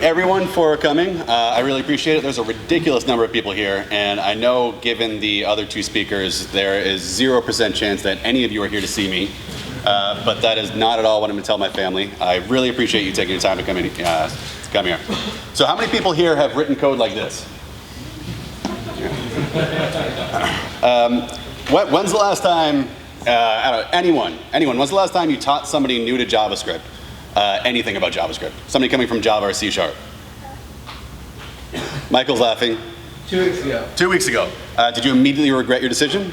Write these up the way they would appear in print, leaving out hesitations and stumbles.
everyone for coming. I really appreciate it. There's a ridiculous number of people here, and I know given the other two speakers, there is 0% chance that any of you are here to see me, but that is not at all what I'm going to tell my family. I really appreciate you taking the time to come here. So how many people here have written code like this? When's the last time, I don't know, anyone, when's the last time you taught somebody new to JavaScript anything about JavaScript? Somebody coming from Java or C#? Michael's laughing. 2 weeks ago. 2 weeks ago. Did you immediately regret your decision?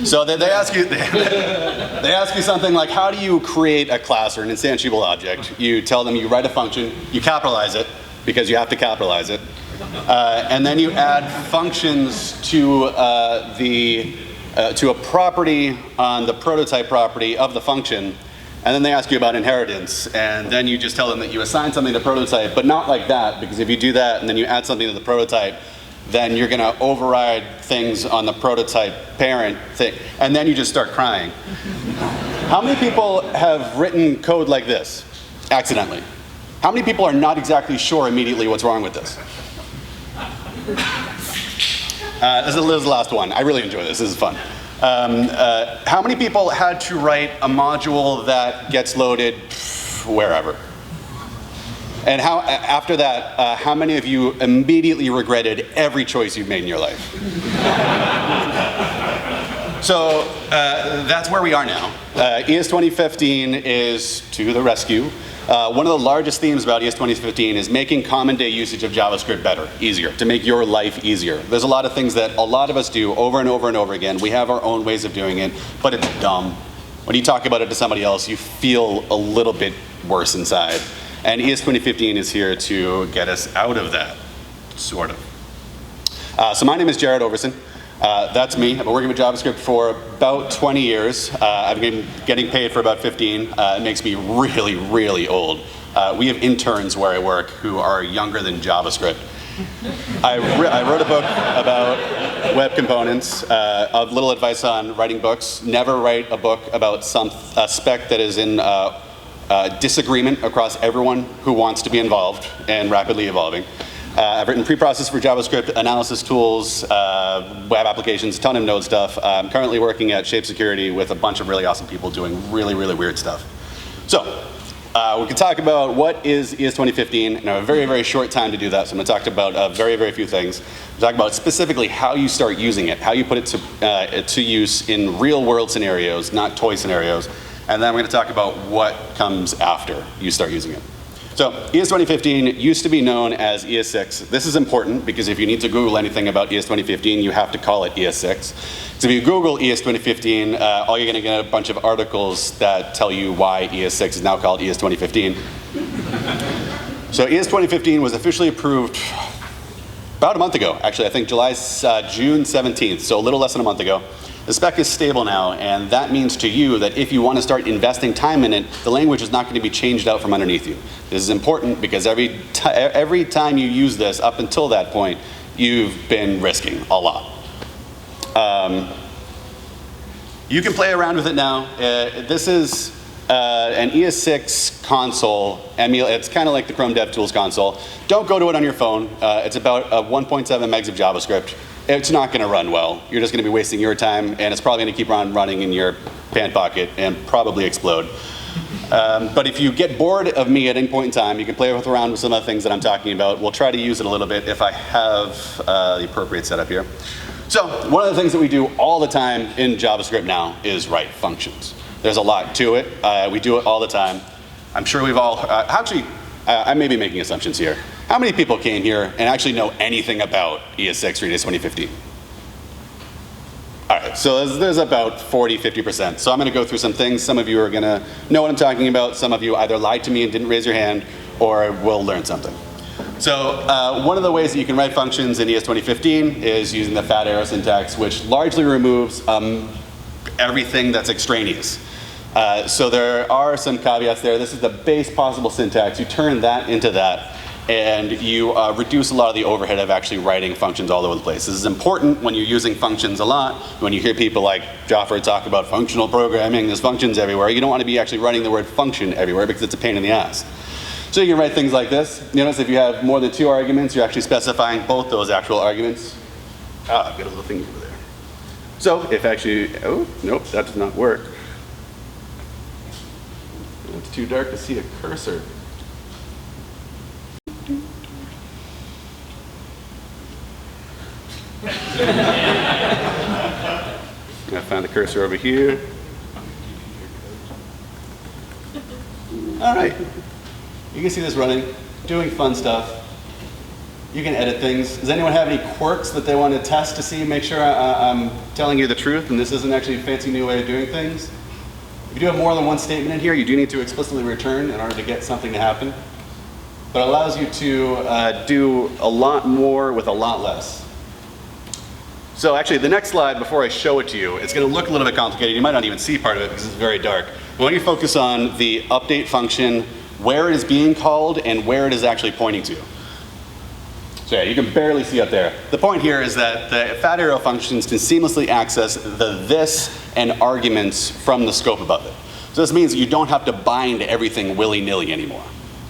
So they ask you, they ask you something like, how do you create a class or an instantiable object? You tell them you write a function, you capitalize it, because you have to capitalize it, and then you add functions to a property on the prototype property of the function, and then they ask you about inheritance, and then you just tell them that you assign something to prototype, but not like that, because if you do that and then you add something to the prototype, then you're going to override things on the prototype parent thing, and then you just start crying. How many people have written code like this, accidentally? How many people are not exactly sure immediately what's wrong with this? This is the last one. I really enjoy this. This is fun. How many people had to write a module that gets loaded wherever? And after that, how many of you immediately regretted every choice you've made in your life? So that's where we are now. ES2015 is to the rescue. One of the largest themes about ES2015 is making common day usage of JavaScript better, easier, to make your life easier. There's a lot of things that a lot of us do over and over and over again. We have our own ways of doing it, but it's dumb. When you talk about it to somebody else, you feel a little bit worse inside. And ES2015 is here to get us out of that, sort of. So my name is Jarrod Overson. That's me. I've been working with JavaScript for about 20 years. I've been getting paid for about 15. It makes me really, really old. We have interns where I work who are younger than JavaScript. I wrote a book about web components. A little advice on writing books. Never write a book about a spec that is in disagreement across everyone who wants to be involved and rapidly evolving. I've written preprocess for JavaScript, analysis tools, web applications, a ton of Node stuff. I'm currently working at Shape Security with a bunch of really awesome people doing really, really weird stuff. So we can talk about what is ES2015, and I have a very, very short time to do that, so I'm going to talk about very, very few things. We'll talk about specifically how you start using it, how you put it to use in real world scenarios, not toy scenarios, and then we're going to talk about what comes after you start using it. So ES2015 used to be known as ES6. This is important because if you need to Google anything about ES2015, you have to call it ES6. So if you Google ES2015, all you're going to get a bunch of articles that tell you why ES6 is now called ES2015. So ES2015 was officially approved about a month ago. Actually, I think June 17th, so a little less than a month ago. The spec is stable now, and that means to you that if you want to start investing time in it, the language is not going to be changed out from underneath you. This is important because every time you use this up until that point, you've been risking a lot. You can play around with it now. This is an ES6 console. It's kind of like the Chrome DevTools console. Don't go to it on your phone. It's about 1.7 megs of JavaScript. It's not going to run well. You're just going to be wasting your time, and it's probably going to keep on running in your pant pocket and probably explode. But if you get bored of me at any point in time, you can play around with some of the things that I'm talking about. We'll try to use it a little bit if I have the appropriate setup here. So one of the things that we do all the time in JavaScript now is write functions. There's a lot to it. We do it all the time. I'm sure we've all, I may be making assumptions here. How many people came here and actually know anything about ES6 or ES2015? All right, so there's about 40, 50%. So I'm going to go through some things. Some of you are going to know what I'm talking about. Some of you either lied to me and didn't raise your hand, or will learn something. So one of the ways that you can write functions in ES2015 is using the fat arrow syntax, which largely removes everything that's extraneous. So there are some caveats there. This is the base possible syntax. You turn that into that, and you reduce a lot of the overhead of actually writing functions all over the place. This is important when you're using functions a lot. When you hear people like Joffrey talk about functional programming, there's functions everywhere. You don't want to be actually writing the word function everywhere because it's a pain in the ass. So you can write things like this. Notice if you have more than 2 arguments, you're actually specifying both those actual arguments. Ah, I've got a little thing over there. So if actually, oh, nope, that does not work. It's too dark to see a cursor. I found the cursor over here. All right. You can see this running, doing fun stuff. You can edit things. Does anyone have any quirks that they want to test to see, make sure I'm telling you the truth and this isn't actually a fancy new way of doing things? If you do have more than one statement in here, you do need to explicitly return in order to get something to happen. But it allows you to do a lot more with a lot less. So actually, the next slide, before I show it to you, it's going to look a little bit complicated. You might not even see part of it because it's very dark. But when you focus on the update function, where it is being called and where it is actually pointing to. So yeah, you can barely see up there. The point here is that the fat arrow functions can seamlessly access the this and arguments from the scope above it. So this means you don't have to bind everything willy-nilly anymore.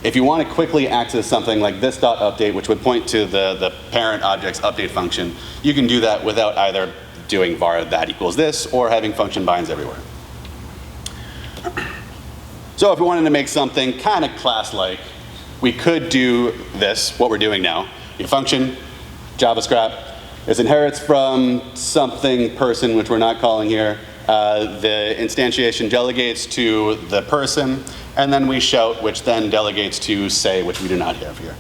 If you want to quickly access something like this.update, which would point to the parent object's update function, you can do that without either doing var that equals this or having function binds everywhere. So if we wanted to make something kind of class-like, we could do this, what we're doing now. Your function, JavaScript, it inherits from something person, which we're not calling here. The instantiation delegates to the person, and then we shout, which then delegates to say, which we do not have here.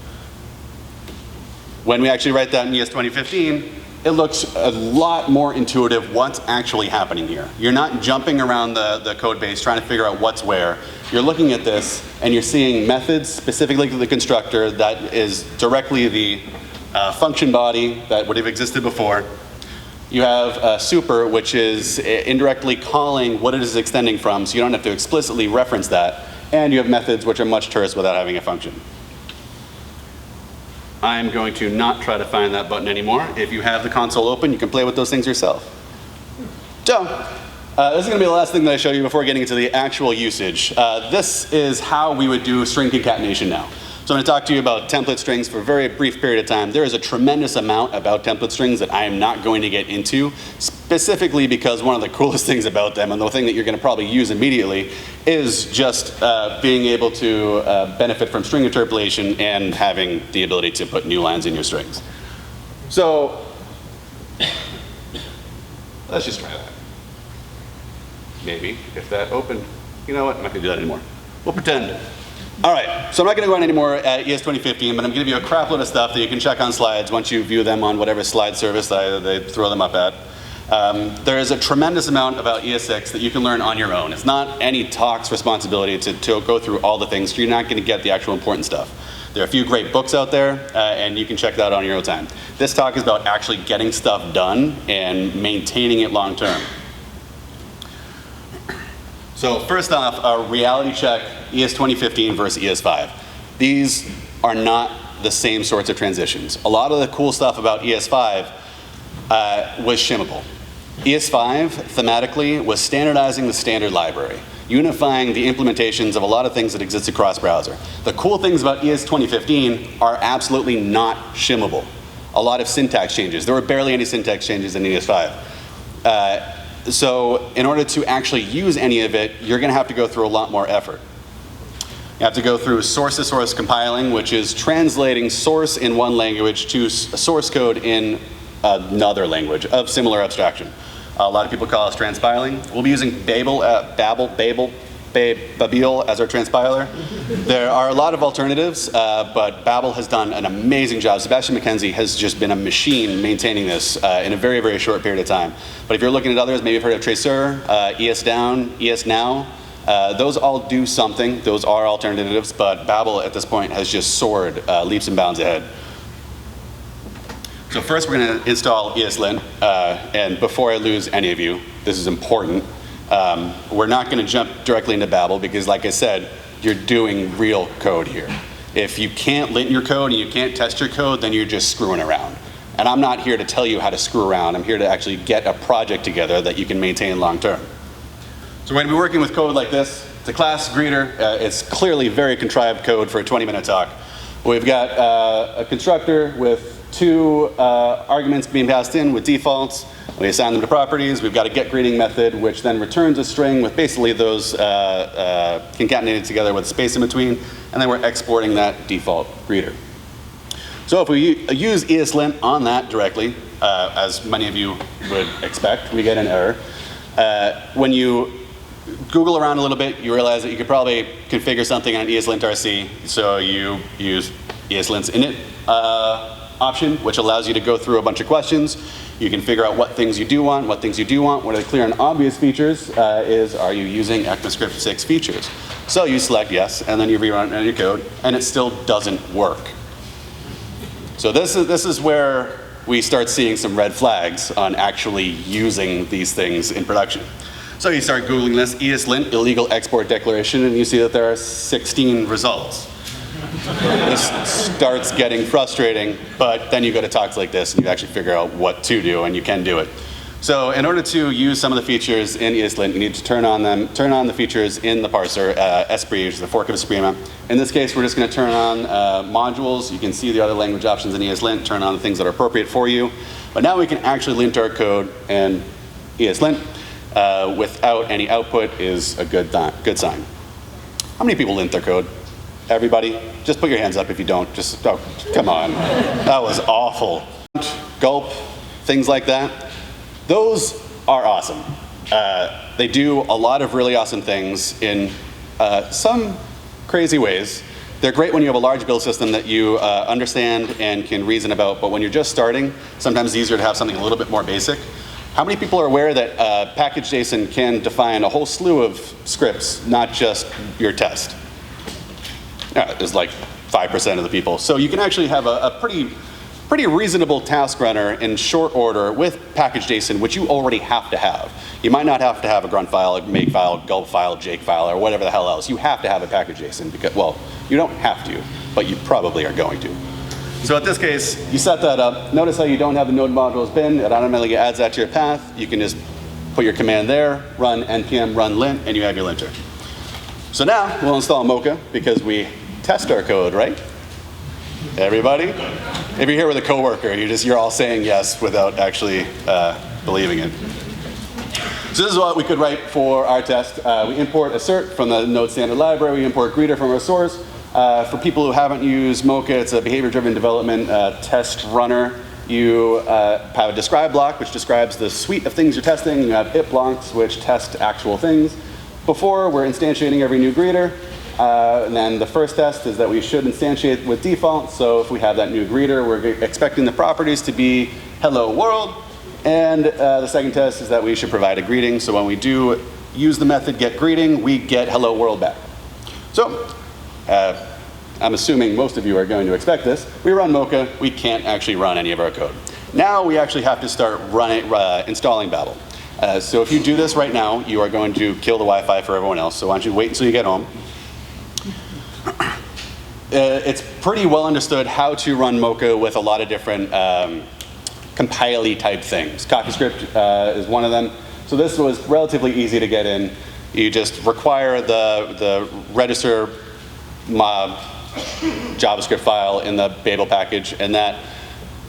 When we actually write that in ES2015, it looks a lot more intuitive what's actually happening here. You're not jumping around the code base trying to figure out what's where. You're looking at this and you're seeing methods specifically to the constructor that is directly the function body that would have existed before. You have super, which is indirectly calling what it is extending from, so you don't have to explicitly reference that. And you have methods which are much terse without having a function. I'm going to not try to find that button anymore. If you have the console open, you can play with those things yourself. So, this is going to be the last thing that I show you before getting into the actual usage. This is how we would do string concatenation now. So I'm going to talk to you about template strings for a very brief period of time. There is a tremendous amount about template strings that I am not going to get into, specifically because one of the coolest things about them, and the thing that you're going to probably use immediately, is just being able to benefit from string interpolation and having the ability to put new lines in your strings. So let's just try that. Maybe if that opened, you know what, I'm not going to do that anymore. We'll pretend. All right, so I'm not going to go on anymore at ES2015, but I'm going to give you a crap load of stuff that you can check on slides once you view them on whatever slide service they throw them up at. There is a tremendous amount about ES6 that you can learn on your own. It's not any talk's responsibility to go through all the things, so you're not going to get the actual important stuff. There are a few great books out there, and you can check that out on your own time. This talk is about actually getting stuff done and maintaining it long term. So first off, a reality check, ES2015 versus ES5. These are not the same sorts of transitions. A lot of the cool stuff about ES5 was shimmable. ES5, thematically, was standardizing the standard library, unifying the implementations of a lot of things that exist across browser. The cool things about ES2015 are absolutely not shimmable. A lot of syntax changes. There were barely any syntax changes in ES5. So in order to actually use any of it, you're going to have to go through a lot more effort. You have to go through source-to-source compiling, which is translating source in one language to source code in another language of similar abstraction. A lot of people call us transpiling. We'll be using Babel as our transpiler. There are a lot of alternatives, but Babel has done an amazing job. Sebastian McKenzie has just been a machine maintaining this in a very, very short period of time. But if you're looking at others, maybe you've heard of Tracer, ES Down, ES Now. Those all do something. Those are alternatives, but Babel at this point has just soared leaps and bounds ahead. So first we're going to install Iselin, and before I lose any of you, this is important. We're not going to jump directly into Babel because, like I said, you're doing real code here. If you can't lint your code and you can't test your code, then you're just screwing around. And I'm not here to tell you how to screw around. I'm here to actually get a project together that you can maintain long term. So we're going to be working with code like this. It's a class greeter. It's clearly very contrived code for a 20-minute talk. We've got a constructor with two arguments being passed in with defaults. We assign them to properties. We've got a getGreeting method, which then returns a string with basically those concatenated together with space in between, and then we're exporting that default greeter. So if we use Iselin on that directly, as many of you would expect, we get an error. When you Google around a little bit, you realize that you could probably configure something on ESLint RC. So you use ESLint's init option, which allows you to go through a bunch of questions. You can figure out what things you do want, what things you do want. One of the clear and obvious features is, are you using ECMAScript 6 features? So you select yes, and then you rerun your code, and it still doesn't work. So this is where we start seeing some red flags on actually using these things in production. So you start Googling this, ESLint illegal export declaration, and you see that there are 16 results. This starts getting frustrating, but then you go to talks like this and you actually figure out what to do, and you can do it. So in order to use some of the features in ESLint, you need to turn on the features in the parser, Esprit, which is the fork of Esprima. In this case, we're just going to turn on modules. You can see the other language options in ESLint, turn on the things that are appropriate for you. But now we can actually lint our code in ESLint without any output is a good sign. How many people lint their code? Everybody? Just put your hands up if you don't. Just, oh, come on. That was awful. Gulp, things like that. Those are awesome. They do a lot of really awesome things in some crazy ways. They're great when you have a large build system that you understand and can reason about, but when you're just starting, sometimes it's easier to have something a little bit more basic. How many people are aware that package.json can define a whole slew of scripts, not just your test? There's like 5% of the people. So you can actually have a pretty reasonable task runner in short order with package.json, which you already have to have. You might not have to have a grunt file, a make file, gulp file, jake file, or whatever the hell else. You have to have a package.json because, well, you don't have to, but you probably are going to. So in this case, you set that up. Notice how you don't have the node modules bin. It automatically adds that to your path. You can just put your command there, run npm run lint, and you have your linter. So now we'll install Mocha because we test our code, right? Everybody? If you're here with a coworker, you're all saying yes without actually believing it. So this is what we could write for our test. We import assert from the node standard library. We import greeter from our source. For people who haven't used Mocha, it's a behavior-driven development test runner. You have a describe block, which describes the suite of things you're testing. You have it blocks, which test actual things. Before, we're instantiating every new greeter. And then the first test is that we should instantiate with default. So if we have that new greeter, we're expecting the properties to be hello world. And the second test is that we should provide a greeting. So when we do use the method getGreeting, we get hello world back. So I'm assuming most of you are going to expect this. We run Mocha. We can't actually run any of our code. Now we actually have to start installing Babel. So if you do this right now, you are going to kill the Wi-Fi for everyone else. So why don't you wait until you get home. It's pretty well understood how to run Mocha with a lot of different compile-y type things. CoffeeScript is one of them. So this was relatively easy to get in. You just require the register JavaScript file in the Babel package, and that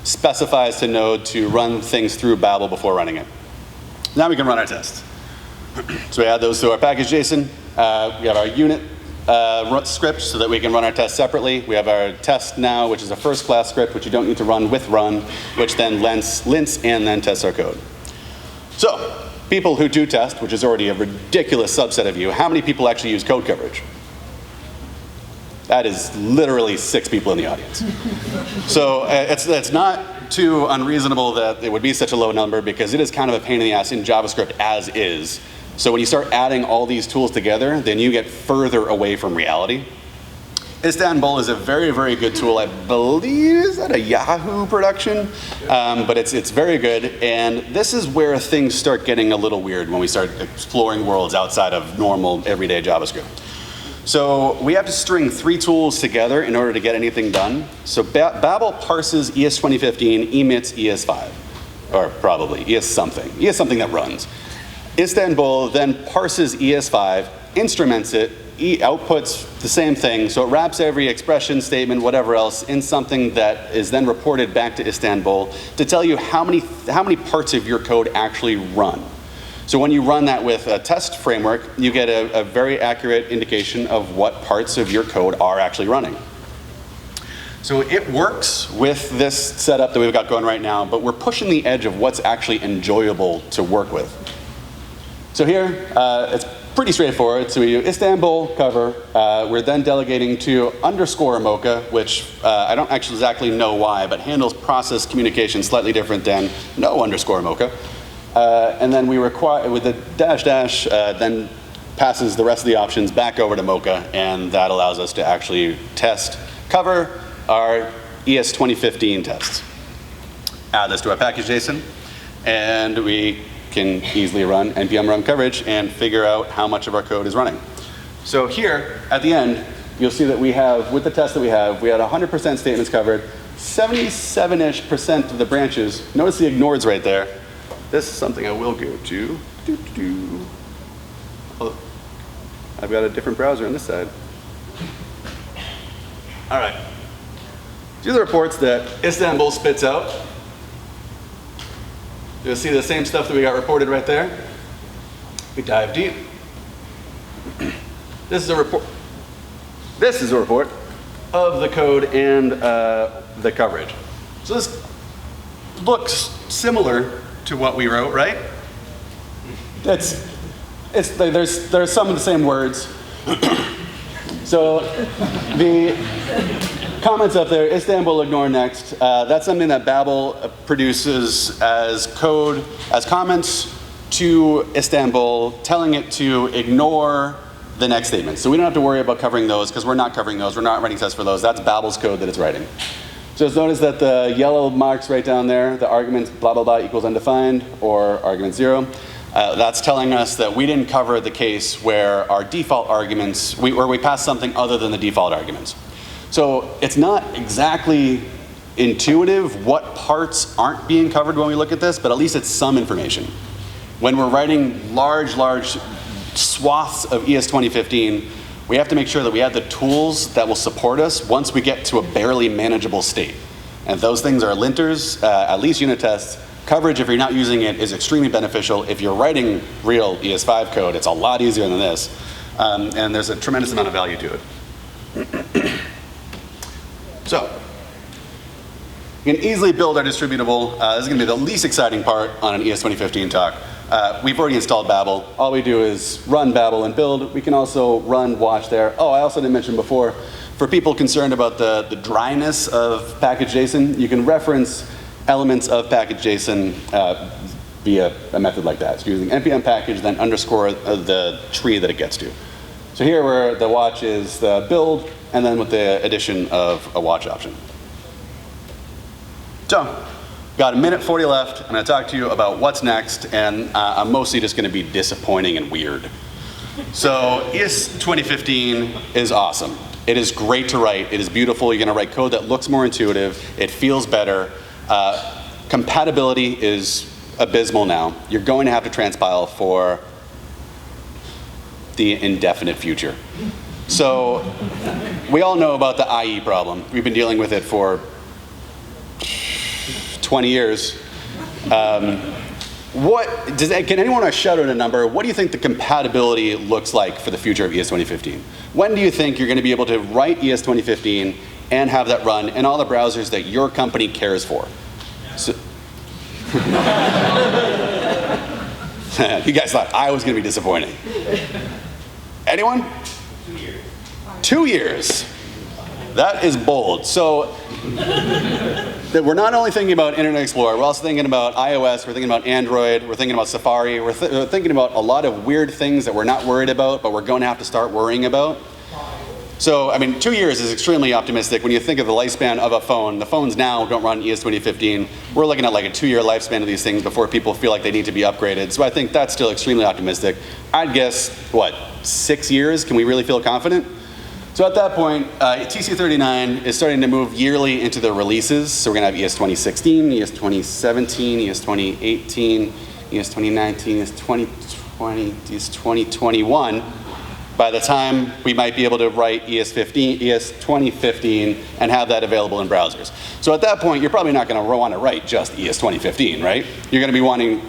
specifies to Node to run things through Babel before running it. Now we can run our test. So we add those to our package.json. We have our unit script so that we can run our test separately. We have our test now, which is a first class script, which you don't need to run with run, which then lints and then tests our code. So people who do test, which is already a ridiculous subset of you, how many people actually use code coverage? That is literally 6 people in the audience. So it's not too unreasonable that it would be such a low number because it is kind of a pain in the ass in JavaScript as is. So when you start adding all these tools together, then you get further away from reality. Istanbul is a very, very good tool. I believe is at a Yahoo production, but it's very good. And this is where things start getting a little weird when we start exploring worlds outside of normal, everyday JavaScript. So we have to string 3 tools together in order to get anything done. So Babel parses ES2015, emits ES5, or probably ES something that runs. Istanbul then parses ES5, instruments it, outputs the same thing, so it wraps every expression, statement, whatever else in something that is then reported back to Istanbul to tell you how many parts of your code actually run. So when you run that with a test framework, you get a very accurate indication of what parts of your code are actually running. So it works with this setup that we've got going right now, but we're pushing the edge of what's actually enjoyable to work with. So here, it's pretty straightforward. So we do Istanbul cover. We're then delegating to underscore Mocha, which I don't actually exactly know why, but handles process communication slightly different than no underscore Mocha. And then we require, with the dash dash, then passes the rest of the options back over to Mocha, and that allows us to actually test cover our ES2015 tests. Add this to our package JSON, and we can easily run npm run coverage and figure out how much of our code is running. So here, at the end, you'll see that we have, with the test that we had 100% statements covered, 77-ish% of the branches. Notice the ignores right there. This is something I will go to. Oh, I've got a different browser on this side. All right. These are the reports that Istanbul spits out. You'll see the same stuff that we got reported right there. We dive deep. This is a report. This is a report of the code and the coverage. So this looks similar to what we wrote, right? There's some of the same words. So the comments up there, Istanbul ignore next. That's something that Babel produces as code, as comments to Istanbul, telling it to ignore the next statement. So we don't have to worry about covering those because we're not covering those. We're not writing tests for those. That's Babel's code that it's writing. So just notice that the yellow marks right down there, the arguments blah, blah, blah equals undefined or argument 0. That's telling us that we didn't cover the case where our default arguments, where we passed something other than the default arguments. So it's not exactly intuitive what parts aren't being covered when we look at this, but at least it's some information. When we're writing large swaths of ES2015, we have to make sure that we have the tools that will support us once we get to a barely manageable state. And those things are linters, at least unit tests. Coverage, if you're not using it, is extremely beneficial. If you're writing real ES5 code, it's a lot easier than this. And there's a tremendous amount of value to it. So, you can easily build our distributable. This is going to be the least exciting part on an ES2015 talk. We've already installed Babel. All we do is run Babel and build. We can also run watch there. Oh, I also didn't mention before, for people concerned about the dryness of package.json, you can reference elements of package.json via a method like that. So using npm package, then underscore the tree that it gets to. So here where the watch is the build, and then with the addition of a watch option. So, got a minute 40 left. I'm going to talk to you about what's next, and I'm mostly just going to be disappointing and weird. So ES2015 is awesome. It is great to write. It is beautiful. You're going to write code that looks more intuitive. It feels better. Compatibility is abysmal now. You're going to have to transpile for the indefinite future. So we all know about the IE problem. We've been dealing with it for 20 years. Can anyone want to shout out a number? What do you think the compatibility looks like for the future of ES2015? When do you think you're going to be able to write ES2015 and have that run in all the browsers that your company cares for? So, you guys thought I was going to be disappointing. Anyone? 2 years. 2 years. That is bold. So that we're not only thinking about Internet Explorer, we're also thinking about iOS, we're thinking about Android, we're thinking about Safari, we're thinking about a lot of weird things that we're not worried about, but we're going to have to start worrying about. So, I mean, 2 years is extremely optimistic. When you think of the lifespan of a phone, the phones now don't run ES2015. We're looking at like a 2-year lifespan of these things before people feel like they need to be upgraded. So I think that's still extremely optimistic. I'd guess, what, 6 years? Can we really feel confident? So at that point, TC39 is starting to move yearly into the releases. So we're going to have ES2016, ES2017, ES2018, ES2019, ES2020, ES2021. By the time we might be able to write ES2015 and have that available in browsers. So at that point, you're probably not going to want to write just ES2015, right? You're going to be wanting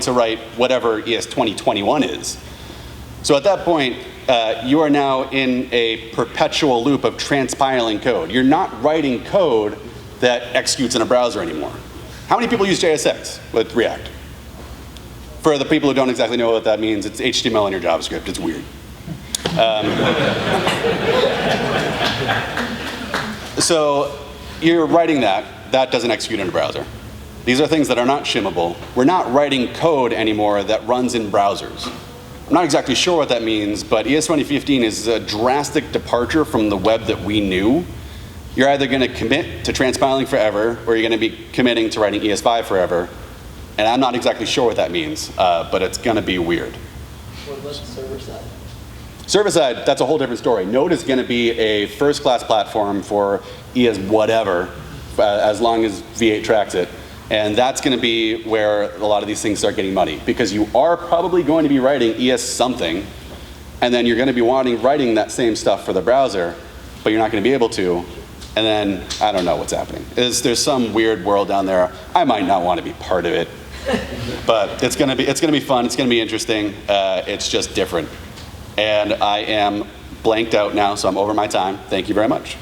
to write whatever ES2021 is. So at that point, you are now in a perpetual loop of transpiling code. You're not writing code that executes in a browser anymore. How many people use JSX with React? For the people who don't exactly know what that means, it's HTML in your JavaScript. It's weird. So you're writing that. That doesn't execute in a browser. These are things that are not shimmable. We're not writing code anymore that runs in browsers. I'm not exactly sure what that means, but ES2015 is a drastic departure from the web that we knew. You're either going to commit to transpiling forever, or you're going to be committing to writing ES5 forever. And I'm not exactly sure what that means, but it's going to be weird. What about server-side? Server-side, that's a whole different story. Node is going to be a first-class platform for ES whatever, as long as V8 tracks it. And that's going to be where a lot of these things start getting muddy, because you are probably going to be writing ES something, and then you're going to be writing that same stuff for the browser, but you're not going to be able to. And then I don't know what's happening. There's some weird world down there. I might not want to be part of it, but it's going to be fun. It's going to be interesting. It's just different. And I am blanked out now, so I'm over my time. Thank you very much.